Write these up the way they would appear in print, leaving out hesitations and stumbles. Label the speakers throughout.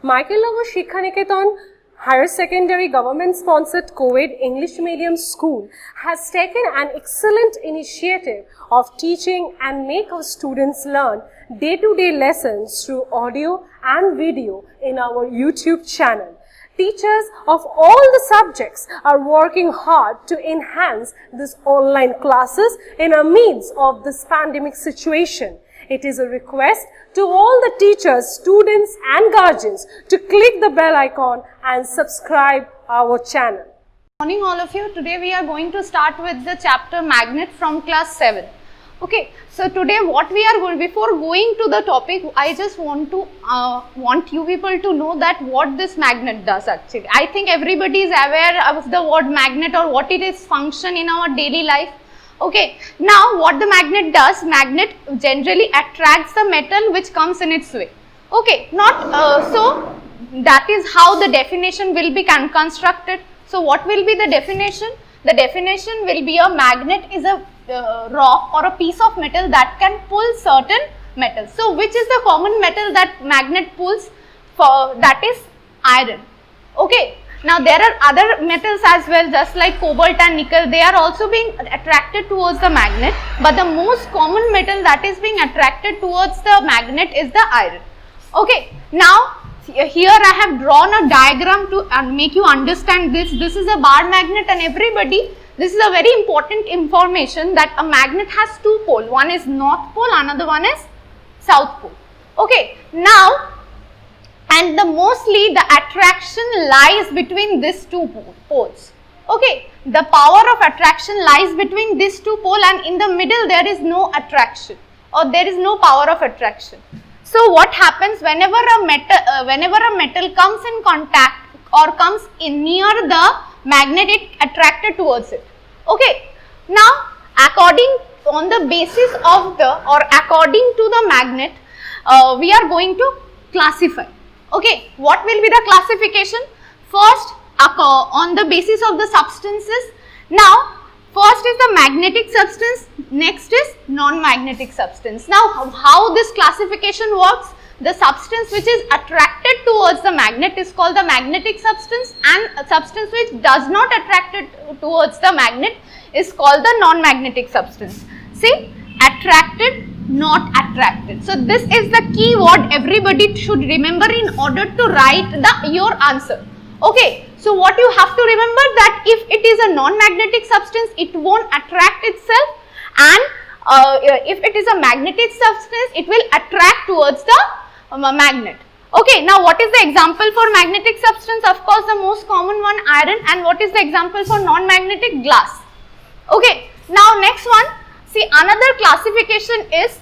Speaker 1: Michael Shikhaniketan Higher Secondary Government Sponsored Co-ed English Medium School has taken an excellent initiative of teaching and make our students learn day-to-day lessons through audio and video in our YouTube channel. Teachers of all the subjects are working hard to enhance these online classes in the midst of this pandemic situation. It is a request to all the teachers, students and guardians to click the bell icon and subscribe our channel.
Speaker 2: Good morning all of you. Today we are going to start with the chapter Magnet from class 7. Okay, so today what we are going, before going to the topic, I just want you people to know that what this magnet does actually. I think everybody is aware of the word magnet or what it is function in our daily life. Okay, now what the magnet does, magnet generally attracts the metal which comes in its way. Okay, so that is how the definition will be constructed. So what will be the definition? The definition will be a magnet is a rock or a piece of metal that can pull certain metals. So which is the common metal that magnet pulls? For that is iron. Okay. Now there are other metals as well, just like cobalt and nickel, they are also being attracted towards the magnet, but the most common metal that is being attracted towards the magnet is the iron. Okay, now here I have drawn a diagram to make you understand this. This is a bar magnet, and everybody, this is a very important information that a magnet has two poles. One is north pole, another one is south pole. Okay, now and mostly the attraction lies between these two poles. Okay, the power of attraction lies between these two poles, and in the middle there is no attraction or there is no power of attraction. So what happens whenever a metal comes in contact or comes in near the magnet, it attracted towards it. Okay, now according on the basis of according to the magnet, we are going to classify. Okay, what will be the classification? First, on the basis of the substances. Now, first is the magnetic substance, next is non-magnetic substance. Now, how this classification works? The substance which is attracted towards the magnet is called the magnetic substance, and a substance which does not attract towards the magnet is called the non-magnetic substance. See, attracted, not attracted. So this is the key word everybody should remember in order to write your answer. Okay, so what you have to remember that if it is a non-magnetic substance, it won't attract itself, and if it is a magnetic substance, it will attract towards the magnet. Okay, now what is the example for magnetic substance? Of course, the most common one, iron. And what is the example for non-magnetic? Glass. Okay, now next one. See, another classification is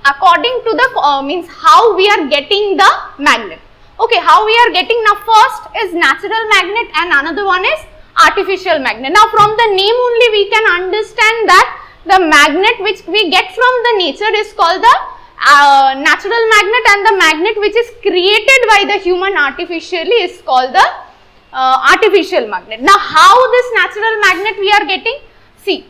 Speaker 2: according to the means how we are getting the magnet. Okay, how we are getting, now first is natural magnet and another one is artificial magnet. Now from the name only we can understand that the magnet which we get from the nature is called the natural magnet, and the magnet which is created by the human artificially is called the artificial magnet. Now how this natural magnet we are getting? See,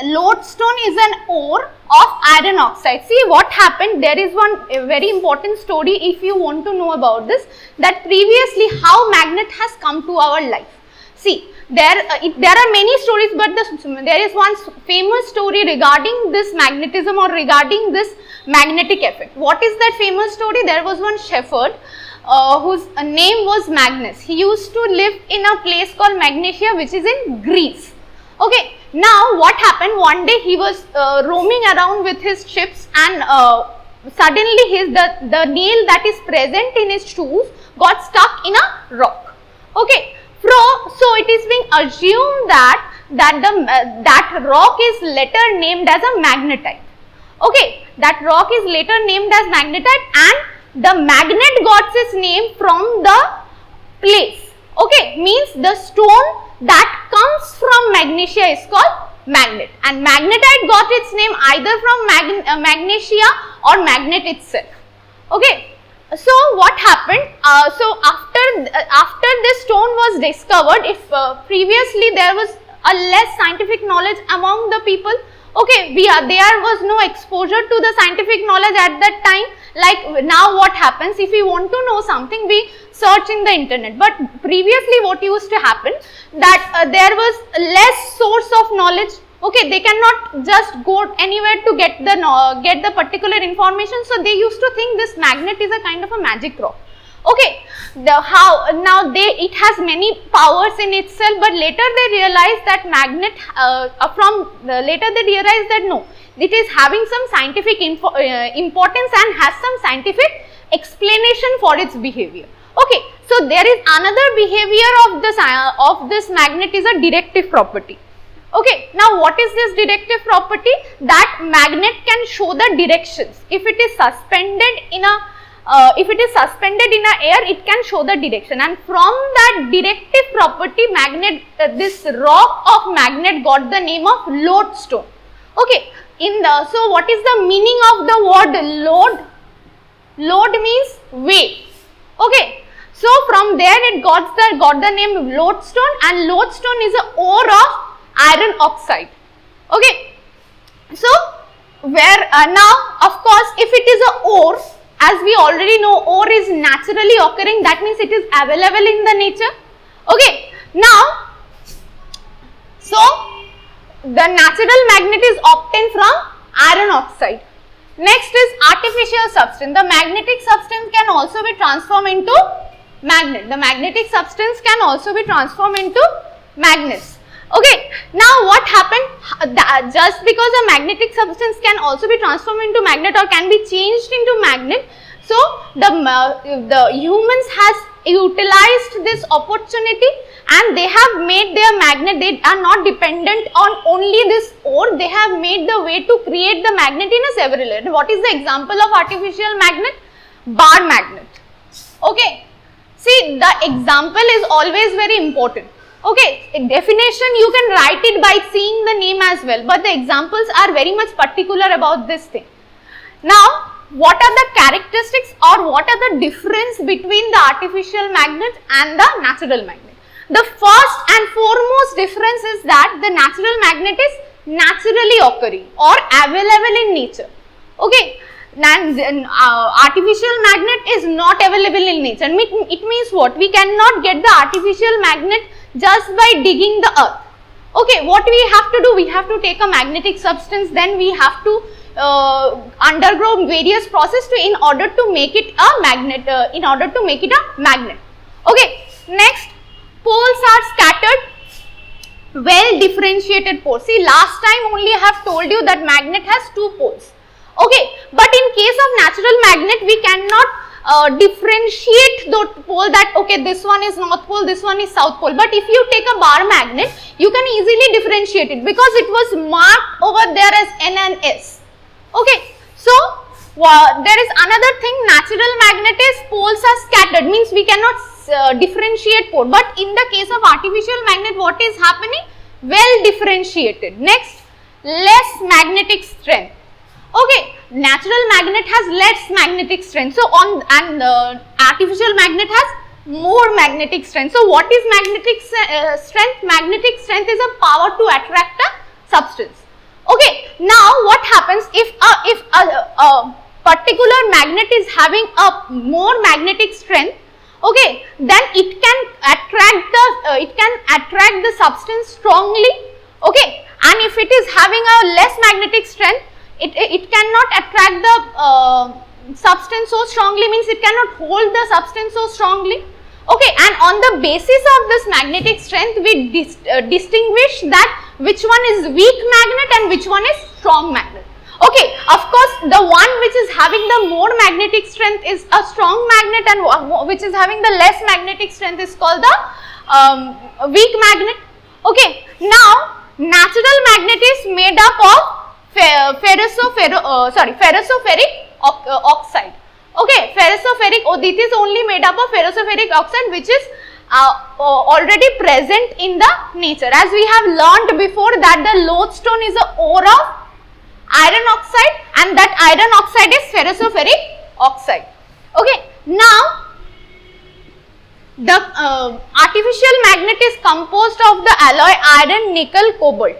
Speaker 2: lodestone is an ore of iron oxide. See what happened, there is one very important story if you want to know about this, that previously how magnet has come to our life. See, there are many stories, but there is one famous story regarding this magnetism or regarding this magnetic effect. What is that famous story? There was one shepherd whose name was Magnus. He used to live in a place called Magnesia, which is in Greece. Okay, now what happened, one day he was roaming around with his ships, and suddenly the nail that is present in his shoes got stuck in a rock. Okay, so it is being assumed that that rock is later named as a magnetite. Okay, that rock is later named as magnetite, and the magnet got its name from the place. Okay, means the stone that comes from magnesia is called magnet, and magnetite got its name either from magnesia or magnet itself. Okay, so what happened? So after this stone was discovered, if previously there was a less scientific knowledge among the people, Okay, there was no exposure to the scientific knowledge at that time. Like now what happens, if we want to know something, we search in the internet. But previously what used to happen, that there was less source of knowledge. Okay, they cannot just go anywhere to get the particular information. So they used to think this magnet is a kind of a magic rock. Okay, it has many powers in itself, but later they realized that magnet later they realized that no, it is having some scientific importance and has some scientific explanation for its behavior. Okay, so there is another behavior of this magnet is a directive property. Okay, now what is this directive property? That magnet can show the directions. If it is suspended in a air, it can show the direction, and from that directive property, this rock of magnet got the name of lodestone. Okay, so what is the meaning of the word load? Load means weight. Okay, so from there it got the name lodestone, and lodestone is an ore of iron oxide. Okay, so now of course if it is a ore, as we already know, ore is naturally occurring, that means it is available in the nature. Okay, now so the natural magnet is obtained from iron oxide. Next is artificial substance. The magnetic substance can also be transformed into magnet. The magnetic substance can also be transformed into magnets. Okay, now what happened, just because a magnetic substance can also be transformed into magnet or can be changed into magnet, so the humans has utilized this opportunity and they have made their magnet. They are not dependent on only this ore, they have made the way to create the magnet in a several layers. What is the example of artificial magnet? Bar magnet. Okay, see, the example is always very important. Okay, definition you can write it by seeing the name as well, but the examples are very much particular about this thing. Now, what are the characteristics or what are the difference between the artificial magnet and the natural magnet? The first and foremost difference is that the natural magnet is naturally occurring or available in nature. Okay, and artificial magnet is not available in nature. It means what? We cannot get the artificial magnet just by digging the earth. Okay, what we have to do? We have to take a magnetic substance, then we have to undergo various process in order to make it a magnet. Okay, next, poles are scattered, well differentiated poles. See, last time only I have told you that magnet has two poles. Okay, but in case of natural magnet, we cannot differentiate the pole that okay, this one is north pole, this one is south pole. But if you take a bar magnet, you can easily differentiate it because it was marked over there as N and S. Okay, so there is another thing, natural magnet is poles are scattered, means we cannot differentiate pole. But in the case of artificial magnet, what is happening? Well differentiated. Next, less magnetic strength. Okay, natural magnet has less magnetic strength. So artificial magnet has more magnetic strength. So what is magnetic strength? Magnetic strength is a power to attract a substance. Okay, now what happens if a particular magnet is having a more magnetic strength? Okay, then it can attract the substance strongly. Okay, and if it is having a less magnetic strength, it cannot attract the substance so strongly, means it cannot hold the substance so strongly. Okay, and on the basis of this magnetic strength, we distinguish that which one is weak magnet and which one is strong magnet. Okay, of course, the one which is having the more magnetic strength is a strong magnet, and which is having the less magnetic strength is called the weak magnet. Okay, now natural magnet is made up of ferrosoferric oxide. Okay, ferrosoferric, this is only made up of ferrosoferric oxide, which is already present in the nature. As we have learned before that the lodestone is a ore of iron oxide, and that iron oxide is ferrosoferric oxide. Okay, now the artificial magnet is composed of the alloy iron, nickel, cobalt.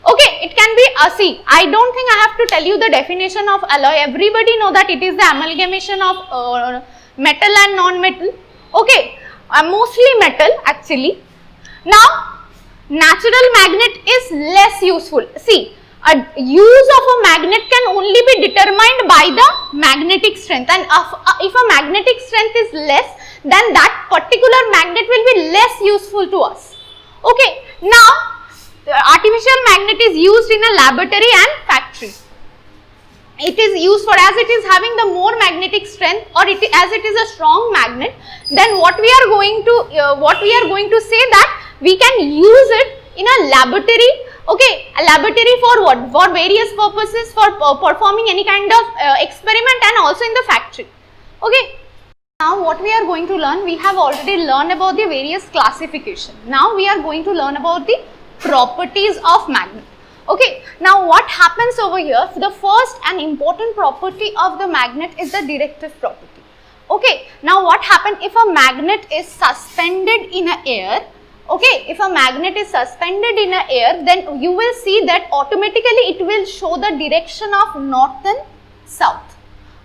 Speaker 2: Okay, it can be, see, I don't think I have to tell you the definition of alloy. Everybody know that it is the amalgamation of metal and non-metal. Okay, mostly metal actually. Now, natural magnet is less useful. See, a use of a magnet can only be determined by the magnetic strength, and if a magnetic strength is less, then that particular magnet will be less useful to us. Okay, now artificial magnet is used in a laboratory and factory. It is used for, as it is having the more magnetic strength, or as it is a strong magnet, then what we are going to say that we can use it in a laboratory. Okay, a laboratory for what? For various purposes, for performing any kind of experiment, and also in the factory. Okay. Now what we are going to learn, we have already learned about the various classification. Now we are going to learn about the properties of magnet. Okay, now what happens over here, the first and important property of the magnet is the directive property. Okay, now what happens if a magnet is suspended in a air? Okay, if a magnet is suspended in a air, then you will see that automatically it will show the direction of north and south.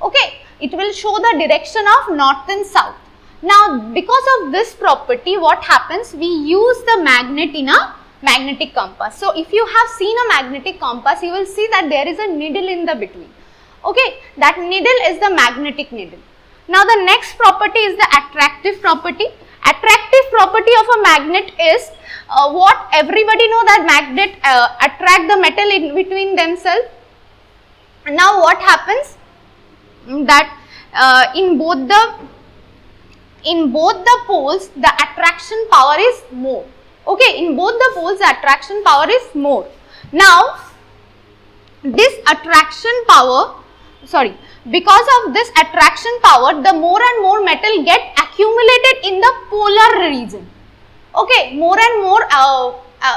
Speaker 2: Okay, it will show the direction of north and south. Now because of this property, what happens, we use the magnet in a magnetic compass. So if you have seen a magnetic compass, you will see that there is a needle in the between. Okay, that needle is the magnetic needle. Now the next property is the attractive property. Attractive property of a magnet is what everybody know, that magnet attract the metal in between themselves. Now what happens, that in both the poles the attraction power is more. Okay, in both the poles the attraction power is more. Now this attraction power, because of this attraction power, the more and more metal get accumulated in the polar region. Okay, more and more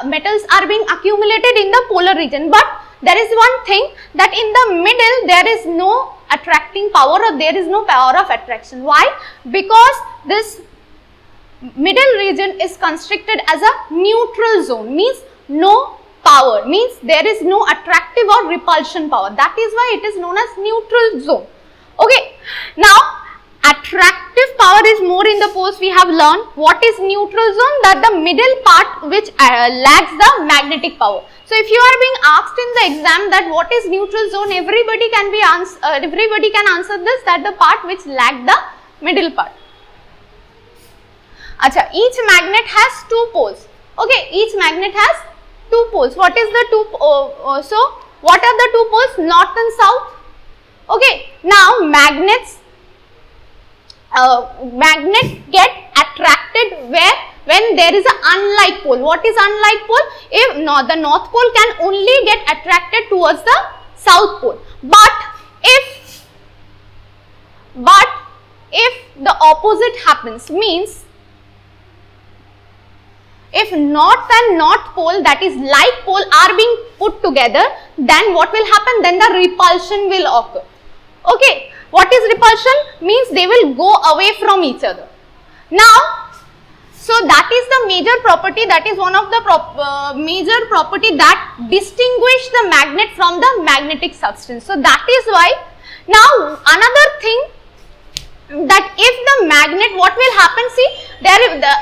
Speaker 2: metals are being accumulated in the polar region, but there is one thing, that in the middle there is no attracting power, or there is no power of attraction. Why? Because this middle region is constructed as a neutral zone, means no power, means there is no attractive or repulsion power. That is why it is known as neutral zone. Okay, now attractive power is more in the poles. We have learned what is neutral zone, that the middle part which lacks the magnetic power. So if you are being asked in the exam that what is neutral zone, everybody can answer this, that the part which lack the middle part. Acha, each magnet has two poles. Okay, each magnet has two poles. What is the two? So what are the two poles? North and south. Okay, now magnets get attracted where? When there is an unlike pole. What is unlike pole? If the north pole can only get attracted towards the south pole. But if the opposite happens, means if north and north pole, that is like pole, are being put together, then what will happen? Then the repulsion will occur. Okay, what is repulsion? Means they will go away from each other. Now, so that is the major property, that is one of the major property that distinguish the magnet from the magnetic substance. So that is why. Now another thing, that if the magnet, what will happen, see,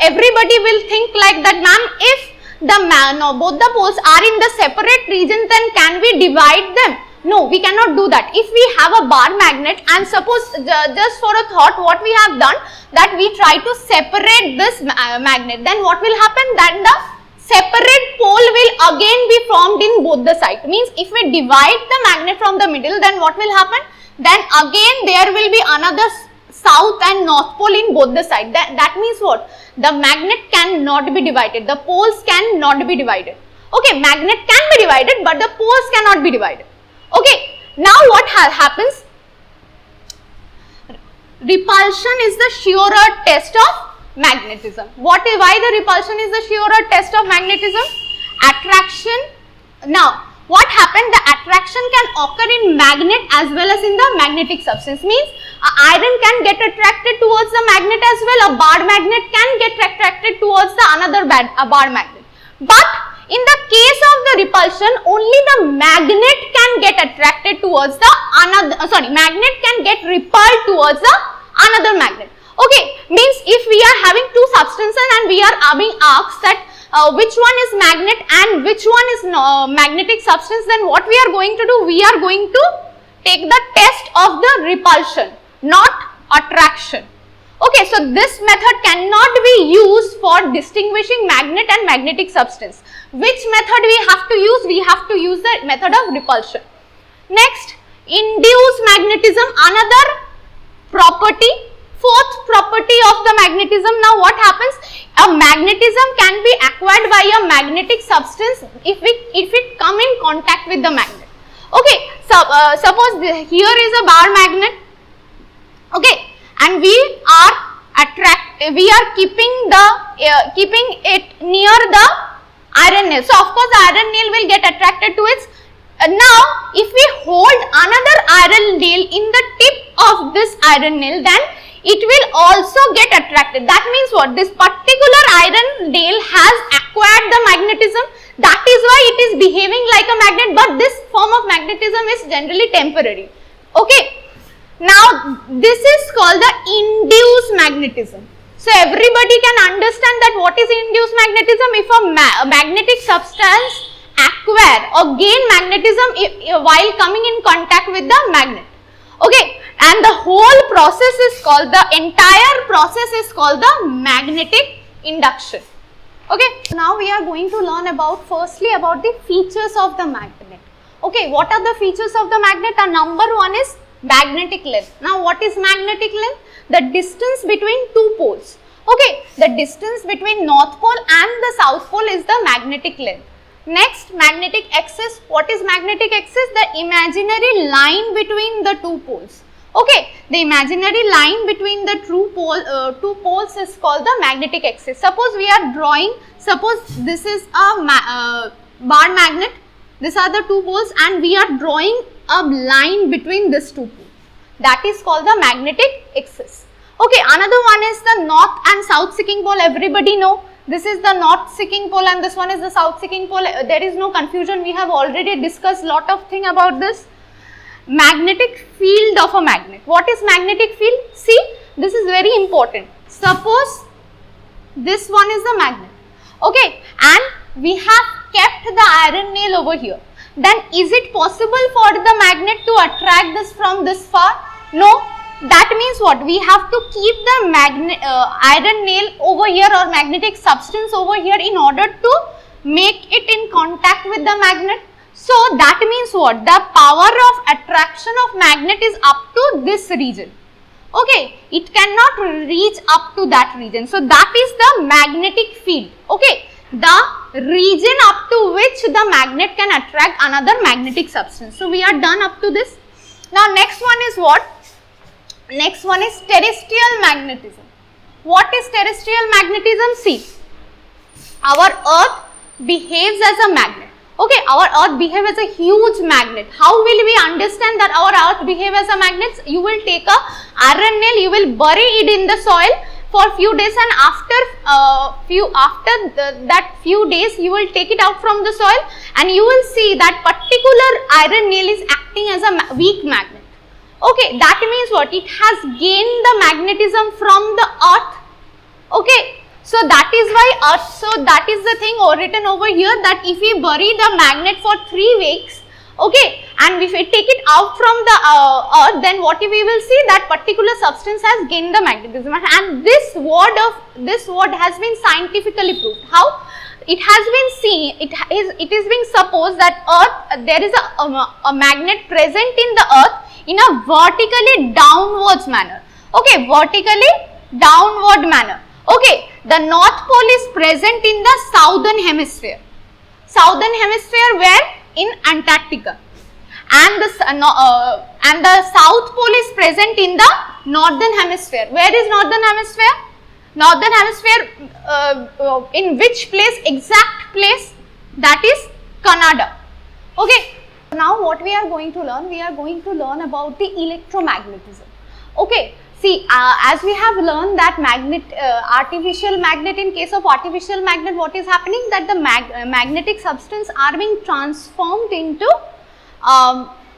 Speaker 2: everybody will think like that, ma'am, if both the poles are in the separate region, then can we divide them? No, we cannot do that. If we have a bar magnet, and suppose just for a thought, what we have done, that we try to separate this magnet, then what will happen? Then the separate pole will again be formed in both the sides. Means if we divide the magnet from the middle, then what will happen? Then again there will be another south and north pole in both the sides. That means what? The magnet cannot be divided. The poles cannot be divided. Okay, magnet can be divided, but the poles cannot be divided. Okay, now what happens? Repulsion is the surer test of magnetism. Why the repulsion is the surer test of magnetism? Attraction. Now, what happened? The attraction can occur in magnet as well as in the magnetic substance. Means iron can get attracted towards the magnet as well. A bar magnet can get attracted towards the another bar magnet. But in the case of the repulsion, only the magnet can get attracted towards the magnet can get repelled towards the another magnet. Okay, means if we are having two substances and we are being asked that which one is magnet and which one is magnetic substance, then what we are going to do, we are going to take the test of the repulsion, not attraction. Okay, so this method cannot be used for distinguishing magnet and magnetic substance. Which method we have to use? We have to use the method of repulsion. Next, induced magnetism, another property, fourth property of the magnetism. Now what happens? A magnetism can be acquired by a magnetic substance if it come in contact with the magnet. Okay, so suppose here is a bar magnet. Okay, and we are keeping it near the iron nail. So of course the iron nail will get attracted to its. Now if we hold another iron nail in the tip of this iron nail, then it will also get attracted. That means what? This particular iron nail has acquired the magnetism. That is why it is behaving like a magnet, but this form of magnetism is generally temporary. Okay. Now this is called the induced magnetism. So everybody can understand that what is induced magnetism. If a magnetic substance acquire or gain magnetism while coming in contact with the magnet. Okay, and the whole process is called, the entire process is called the magnetic induction. Okay, now we are going to learn about firstly about the features of the magnet. Okay, what are the features of the magnet? Number one is magnetic length. Now what is magnetic length? The distance between two poles. Okay, the distance between north pole and the south pole is the magnetic length. Next, magnetic axis. What is magnetic axis? The imaginary line between the two poles. Okay, the imaginary line between the two poles is called the magnetic axis. Suppose we are drawing, suppose this is a bar magnet, these are the two poles, and we are drawing a line between these two poles. That is called the magnetic axis. Okay, another one is the north and south seeking pole. Everybody know. This is the north seeking pole and this one is the south seeking pole. There is no confusion. We have already discussed lot of thing about this. Magnetic field of a magnet. What is magnetic field? See, this is very important. Suppose this one is the magnet. Okay, and we have kept the iron nail over here. Then is it possible for the magnet to attract this from this far? No. That means what? We have to keep the iron nail over here or magnetic substance over here in order to make it in contact with the magnet. So that means what? The power of attraction of magnet is up to this region. Okay, it cannot reach up to that region. So that is the magnetic field. Okay, the region up to which the magnet can attract another magnetic substance. So we are done up to this. Now next one is what? Next one is terrestrial magnetism. What is terrestrial magnetism? See, our earth behaves as a magnet. Okay, our earth behaves as a huge magnet. How will we understand that our earth behaves as a magnet? You will take a iron nail, you will bury it in the soil for few days, and after that few days you will take it out from the soil and you will see that particular iron nail is acting as a weak magnet. Okay, that means what? It has gained the magnetism from the earth. Okay, so that is why earth, so that is the thing written over here, that if we bury the magnet for 3 weeks, okay, and if we take it out from the earth, then what we will see, that particular substance has gained the magnetism. And this word has been scientifically proved. How? It has been seen, it is being supposed that earth, there is a magnet present in the earth in a vertically downwards manner. Okay, vertically downward manner. Okay, the north pole is present in the southern hemisphere. Southern hemisphere where? In Antarctica. And the south pole is present in the northern hemisphere. Where is northern hemisphere? Northern hemisphere, in which place? Exact place? That is Canada. Okay. Now what we are going to learn? We are going to learn about the electromagnetism. Okay. See, as we have learned that artificial magnet, in case of artificial magnet, what is happening, that the magnetic substance are being transformed into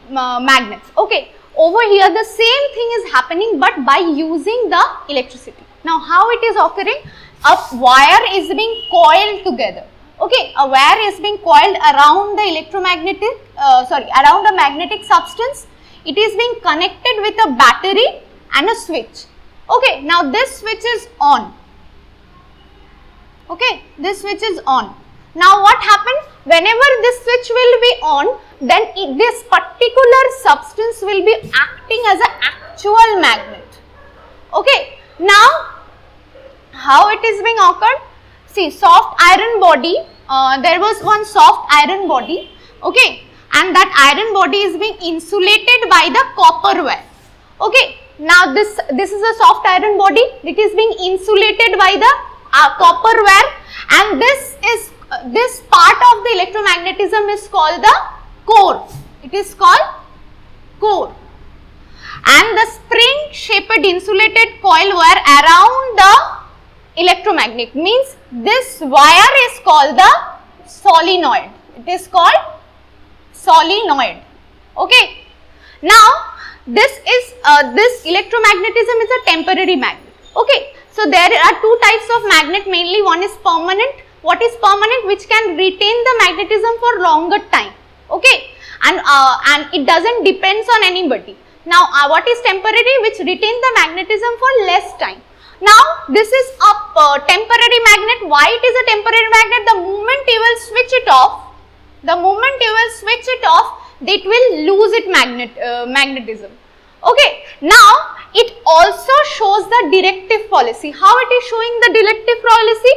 Speaker 2: magnets. Okay, over here the same thing is happening, but by using the electricity. Now, how it is occurring? A wire is being coiled together. Okay, a wire is being coiled around the around the magnetic substance. It is being connected with a battery and a switch. Okay, now this switch is on. Okay, this switch is on. Now what happens? Whenever this switch will be on, then this particular substance will be acting as an actual magnet. Okay, now how it is being occurred? See, soft iron body, there was one soft iron body, okay, and that iron body is being insulated by the copper wire. Okay, now this is a soft iron body, it is being insulated by the copper wire, and this part of the electromagnetism is called the core. It is called core. And the spring shaped insulated coil wire around the electromagnet, means this wire is called the solenoid. It is called solenoid. Okay. Now this electromagnetism is a temporary magnet. Okay. So there are two types of magnet mainly. One is permanent. What is permanent? Which can retain the magnetism for longer time. Okay. And it doesn't depends on anybody. Now what is temporary? Which retain the magnetism for less time. Now this is a temporary magnet. Why it is a temporary magnet? The moment you will switch it off, it will lose its magnetism. Okay. Now it also shows the directive policy. How it is showing the directive policy?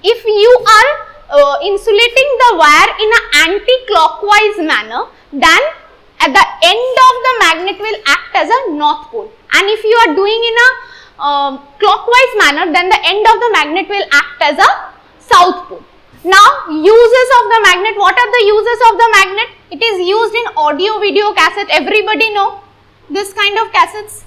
Speaker 2: If you are insulating the wire in an anti-clockwise manner, then at the end of the magnet will act as a north pole, and if you are doing in a clockwise manner, then the end of the magnet will act as a south pole. Now uses of the magnet. What are the uses of the magnet? It is used in audio video cassette. Everybody know this kind of cassettes.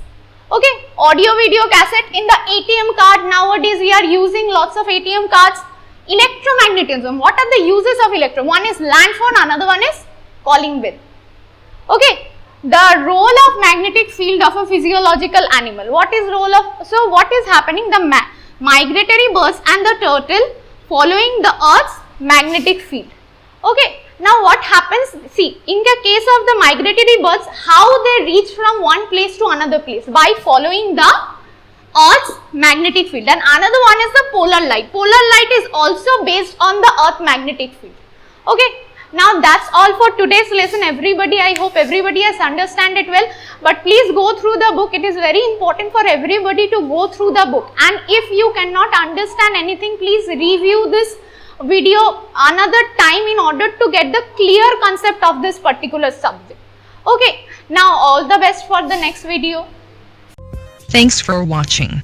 Speaker 2: Okay, audio video cassette. In the ATM card, nowadays we are using lots of ATM cards. Electromagnetism. What are the uses of electro? One is land phone, another one is calling bill. Okay, the role of magnetic field of a physiological animal. What is role of? So what is happening? The migratory birds and the turtle following the Earth's magnetic field. Okay. Now what happens? See, in the case of the migratory birds, how they reach from one place to another place? By following the Earth's magnetic field. And another one is the polar light. Polar light is also based on the Earth magnetic field. Okay. Now that's all for today's lesson, everybody. I hope everybody has understand it well. But please go through the book. It is very important for everybody to go through the book. And if you cannot understand anything, please review this video another time in order to get the clear concept of this particular subject. Okay. Now all the best for the next video.
Speaker 3: Thanks for watching.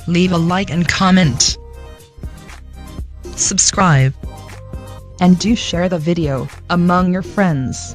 Speaker 3: Leave a like and comment. Subscribe. And do share the video among your friends.